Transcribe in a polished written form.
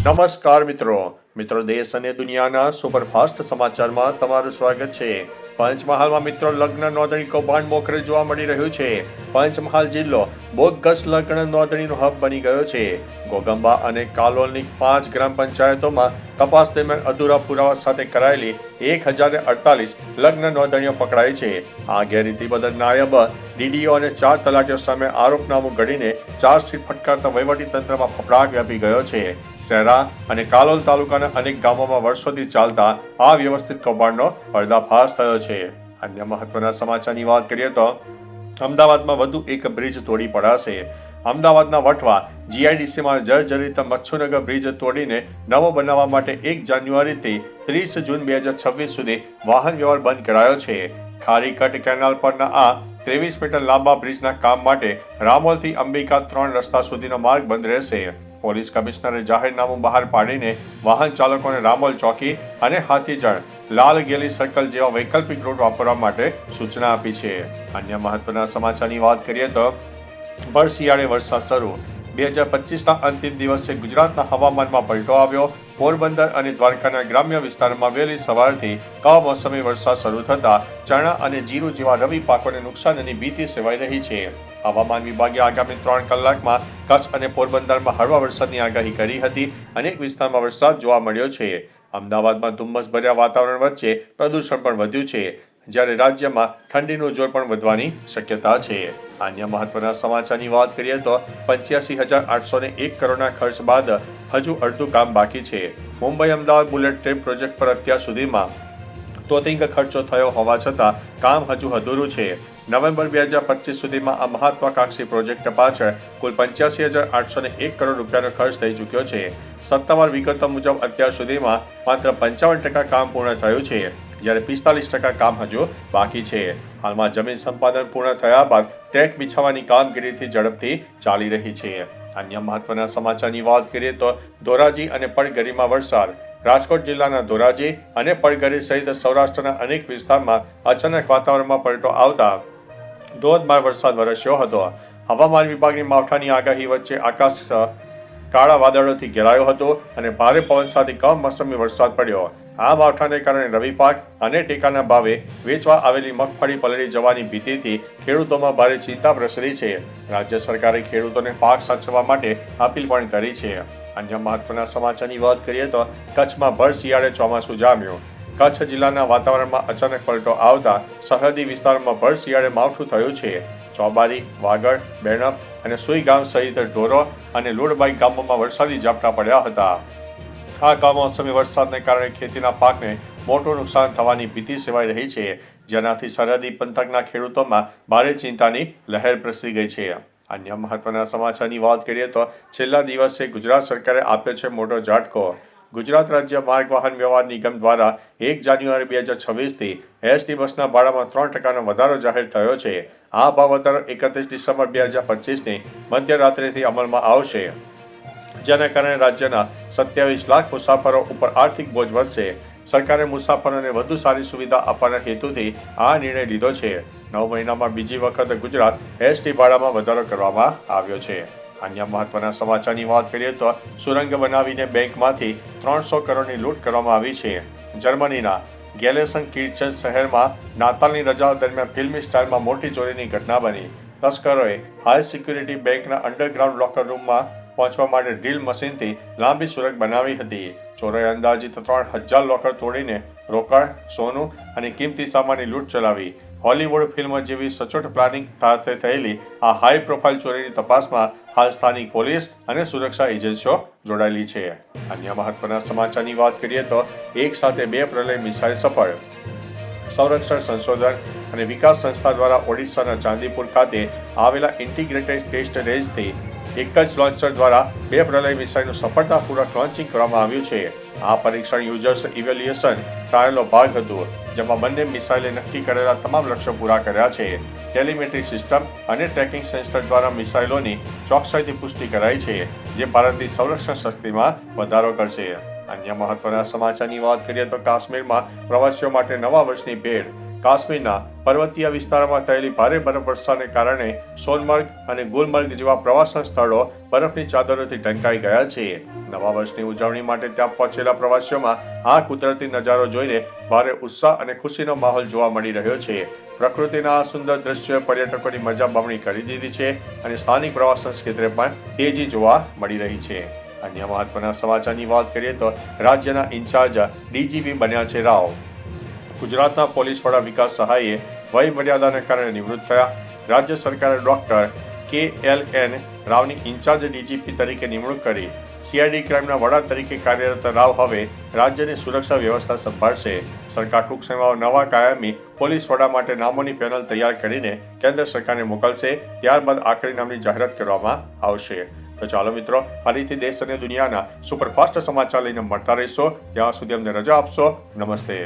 નમસ્કાર મિત્રો દેશ અને દુનિયાના સુપરફાસ્ટ સમાચારમાં તમારું સ્વાગત છે। પંચમહાલમાં મિત્રો લગ્ન નોંધણી કૌભાંડ મોખરે જોવા મળી રહ્યું છે। પંચમહાલ જિલ્લો બોગસ લગ્ન નોંધણીનો હબ બની ગયો છે। ઘોગંબા અને કાલોલની 5 ગ્રામ પંચાયતોમાં તપાસ દરમિયાન અધૂરા પુરાવા સાથે કરાયેલી 1048 લગ્ન નોંધણીઓ પકડાઈ છે। આ ગેરરીતિ બદલ નાયબ ડીડીઓ અને 4 તલાટીઓ સામે આરોપનામું ઘડીને ચાર્જશીટ ફટકારતા વહીવટીતંત્રમાં ફફડાટ વ્યાપી ગયો છે। શહેરા અને કાલોલ તાલુકાના અનેક ગામોમાં વર્ષોથી ચાલતા આ વ્યવસ્થિત કૌભાંડનો પર્દાફાશ થયો છે। અન્ય મહત્વના સમાચારની વાત કરીએ તો અમદાવાદમાં વધુ એક બ્રિજ તોડી પડાશે। અમદાવાદના વટવા જીઆઈડીસીમાં જર્જરિત મચ્છુનગર બ્રિજ તોડીને નવો બનાવવા માટે 1 જાન્યુઆરીથી 30 જૂન 2026 સુધી વાહન વ્યવહાર બંધ કરાયો છે। ખારીકટ કેનાલ પરના આ 23 મીટર લાંબા બ્રિજના કામ માટે રામોલથી અંબિકા 3 રસ્તા સુધીનો માર્ગ બંધ રહેશે। પોલીસ કમિશનરે જાહેરનામું બહાર પાડીને વાહન ચાલકોને રામોલ ચોકી અને હાથીજણ લાલ ગેલી સર્કલ જેવા વૈકલ્પિક રૂટ વાપરવા માટે સૂચના આપી છે। અન્ય મહત્વના સમાચારની વાત કરીએ તો ભર શિયાળે વરસાદ શરૂ। 2025ના અંતિમ દિવસે ગુજરાતના હવામાનમાં પલટો આવ્યો। પોરબંદર અને દ્વારકાના ગ્રામ્ય વિસ્તારમાં વહેલી સવારથી કમોસમી વરસાદ શરૂ થતા ચણા અને જીરું જેવા રવિ પાકોને નુકસાનની ભીતિ સેવાઈ રહી છે। હવામાન વિભાગે આગામી 3 કલાકમાં કચ્છ અને પોરબંદરમાં હળવા વરસાદની આગાહી કરી હતી। અનેક વિસ્તારમાં વરસાદ જોવા મળ્યો છે। અમદાવાદમાં ધુમ્મસભર્યા વાતાવરણ વચ્ચે પ્રદૂષણ પણ વધ્યું છે, જ્યારે રાજ્યમાં ઠંડીનું જોર પણ વધવાની શક્યતા છે। અન્ય મહત્વના સમાચારની વાત કરીએ તો 85,801 કરોડના ખર્ચ બાદ હજુ અડધું કામ બાકી છે। Mumbai Ahmedabad bullet train project પર અત્યાર સુધીમાં તોતિંગ ખર્ચો થયો હોવા છતાં કામ હજુ અધૂરું છે। નવેમ્બર 2025 સુધીમાં આ મહત્વાકાંક્ષી પ્રોજેક્ટ પાછળ કુલ 85,801 કરોડ રૂપિયાનો ખર્ચ થઈ ચૂક્યો છે। સત્તાવાર વિગતો મુજબ અત્યાર સુધીમાં માત્ર 55% કામ પૂર્ણ થયું છે, જ્યારે 45% કામ હજુ બાકી છે। હાલમાં જમીન સંપાદન પૂર્ણ થયા બાદ ટ્રેક બિછાવવાની કામગીરીથી ઝડપથી ચાલી રહી છે। અન્ય મહત્વના સમાચારની વાત કરીએ તો ધોરાજી અને પડગરીમાં વરસાદ। રાજકોટ જિલ્લાના ધોરાજી અને પડગરી સહિત સૌરાષ્ટ્રના અનેક વિસ્તારમાં અચાનક વાતાવરણમાં પલટો આવતા ધોધમાર વરસાદ વરસ્યો હતો। હવામાન વિભાગની માવઠાની આગાહી વચ્ચે આકાશ કાળા વાદળોથી ઘેરાયો હતો અને ભારે પવન સાથે કમોસમી વરસાદ પડ્યો। આ માવઠાને કારણે રવિ પાક અને ટેકાના ભાવે વેચવા આવેલી મગફળી પલળી જવાની ભીતિથી ખેડૂતોમાં ભારે ચિંતા પ્રસરી છે। રાજ્ય સરકારે ખેડૂતોને પાક સાચવવા માટે અપીલ પણ કરી છે। અન્ય મહત્વના સમાચારની વાત કરીએ તો કચ્છમાં ભર શિયાળે ચોમાસું જામ્યું। કચ્છ જિલ્લાના વાતાવરણમાં અચાનક પલટો આવતા સરહદી વિસ્તારમાં ભર શિયાળે માવઠું થયું છે। ચોબારી, વાગડ, બેણપ અને સુઈ ગામ સહિત ઢોરો અને લુડબાઈ ગામોમાં વરસાદી ઝાપટા પડ્યા હતા। આ કમોસમી વરસાદને કારણે ખેતીના પાકને મોટું નુકસાન થવાની ભીતિ સેવાઈ રહી છે, જેનાથી સરહદી પંથકના ખેડૂતોમાં ભારે ચિંતાની લહેર પ્રસરી ગઈ છે। અન્ય મહત્વના સમાચારની વાત કરીએ તો છેલ્લા દિવસે ગુજરાત સરકારે આપ્યો છે મોટો ઝાટકો। ગુજરાત રાજ્ય માર્ગ વાહન વ્યવહાર નિગમ દ્વારા 1 જાન્યુઆરી 2026થી એસટી બસના ભાડામાં 3%નો વધારો જાહેર થયો છે। આ ભાવ વધારો 31 ડિસેમ્બર 2025ની મધ્યરાત્રિથી અમલમાં આવશે, જેના કારણે રાજ્યના 27 લાખ મુસાફરો ઉપર આર્થિક બોજ વધશે। સરકારે મુસાફરોને વધુ સારી સુવિધા આપવાના હેતુથી આ નિર્ણય લીધો છે। 9 મહિનામાં બીજી વખત ગુજરાત એસટી ભાડામાં વધારો કરવામાં આવ્યો છે। અન્ય મહત્વના સમાચારની વાત કરીએ તો સુરંગ બનાવીને બેંકમાંથી 300 કરોડની લૂંટ કરવામાં આવી છે। જર્મનીના ગેલેસન કિર્ચન શહેરમાં નાતાલની રજાઓ દરમિયાન ફિલ્મી સ્ટાઇલમાં મોટી ચોરીની ઘટના બની। તસ્કરોએ હાઈ સિક્યુરિટી બેંકના અંડરગ્રાઉન્ડ લોકર રૂમમાં પહોંચવા માટે ડ્રીલ મશીનથી લાંબી સુરંગ બનાવી હતી। ચોરોએ અંદાજિત 3000 લોકર તોડીને રોકડ, સોનું અને કિંમતી સામાનની લૂંટ ચલાવી। હોલીવુડ ફિલ્મ જેવી સચોટ પ્લાનિંગ સાથે થયેલી આ હાઈ પ્રોફાઇલ ચોરીની તપાસમાં હાલ સ્થાનિક પોલીસ અને સુરક્ષા એજન્સીઓ જોડાયેલી છે। અન્ય મહત્વના સમાચારની વાત કરીએ તો એક સાથે 2 પ્રલય મિસાઇલ સફળ। સંરક્ષણ સંશોધન અને વિકાસ સંસ્થા દ્વારા ઓડિશાના ચાંદીપુર ખાતે આવેલા ઇન્ટિગ્રેટેડ ટેસ્ટ રેન્જથી એક જ લોન્ચર દ્વારા 2 પ્રલય મિસાઇલનું સફળતાપૂર્વક લોન્ચિંગ કરવામાં આવ્યું છે। આ પરીક્ષણ યુઝર્સ ઇવેલ્યુએશન ટ્રાયલનો ભાગ હતું, જેમાં બંને મિસાઇલે નક્કી કરેલા તમામ લક્ષ્યો પૂરા કર્યા છે। ટેલિમેટ્રી સિસ્ટમ અને ટ્રેકિંગ સેન્સર દ્વારા મિસાઇલોની ચોકસાઈથી પુષ્ટિ કરાઈ છે, જે ભારતની સંરક્ષણ શક્તિમાં વધારો કરશે। અન્ય મહત્વના સમાચારની વાત કરીએ તો કાશ્મીરમાં પ્રવાસીઓ માટે નવા વર્ષની ભેટ। કાશ્મીરના પર્વતીય વિસ્તારોમાં થયેલી ભારે બરફવર્ષાને કારણે સોનમર્ગ અને ગુલમર્ગ જેવા પ્રવાસન સ્થળો બરફની ચાદરોથી ઢંકાઈ ગયા છે. નવા વર્ષની ઉજવણી માટે ત્યાં પહોંચેલા પ્રવાસીઓમાં આ કુદરતી નજારો જોઈને ભારે ઉત્સાહ અને ખુશીનો માહોલ જોવા મળી રહ્યો છે. પ્રકૃતિના આ સુંદર દ્રશ્યોએ પર્યટકોની મજા બમણી કરી દીધી છે અને સ્થાનિક પ્રવાસન ક્ષેત્રે પણ તેજી જોવા મળી રહી છે. અન્ય મહત્વના સમાચારની વાત કરીએ તો રાજ્યના ઇન્ચાર્જ ડીજીપી બન્યા છે રાવ. ગુજરાતના પોલીસ વડા વિકાસ સહાયે વય મર્યાદાને કારણે નિવૃત્ત થયા. રાજ્ય સરકારે ડોક્ટર KLN રાવની ઇન્ચાર્જ ડીજીપી તરીકે નિમણૂક કરી. CID ક્રાઇમના વડા તરીકે કાર્યરત રાવ હવે રાજ્યની સુરક્ષા વ્યવસ્થા સંભાળશે. સરકાર ટૂંક સમયમાં નવા કાયમી પોલીસ વડા માટે નામોની પેનલ તૈયાર કરીને કેન્દ્ર સરકારને મોકલશે. ત્યારબાદ આખરી નામની જાહેરાત કરવામાં આવશે. તો ચાલો મિત્રો, ફરીથી દેશ અને દુનિયાના સુપરફાસ્ટ સમાચાર લઈને મળતા રહીશો. ત્યાં સુધી અમને રજા આપશો. નમસ્તે.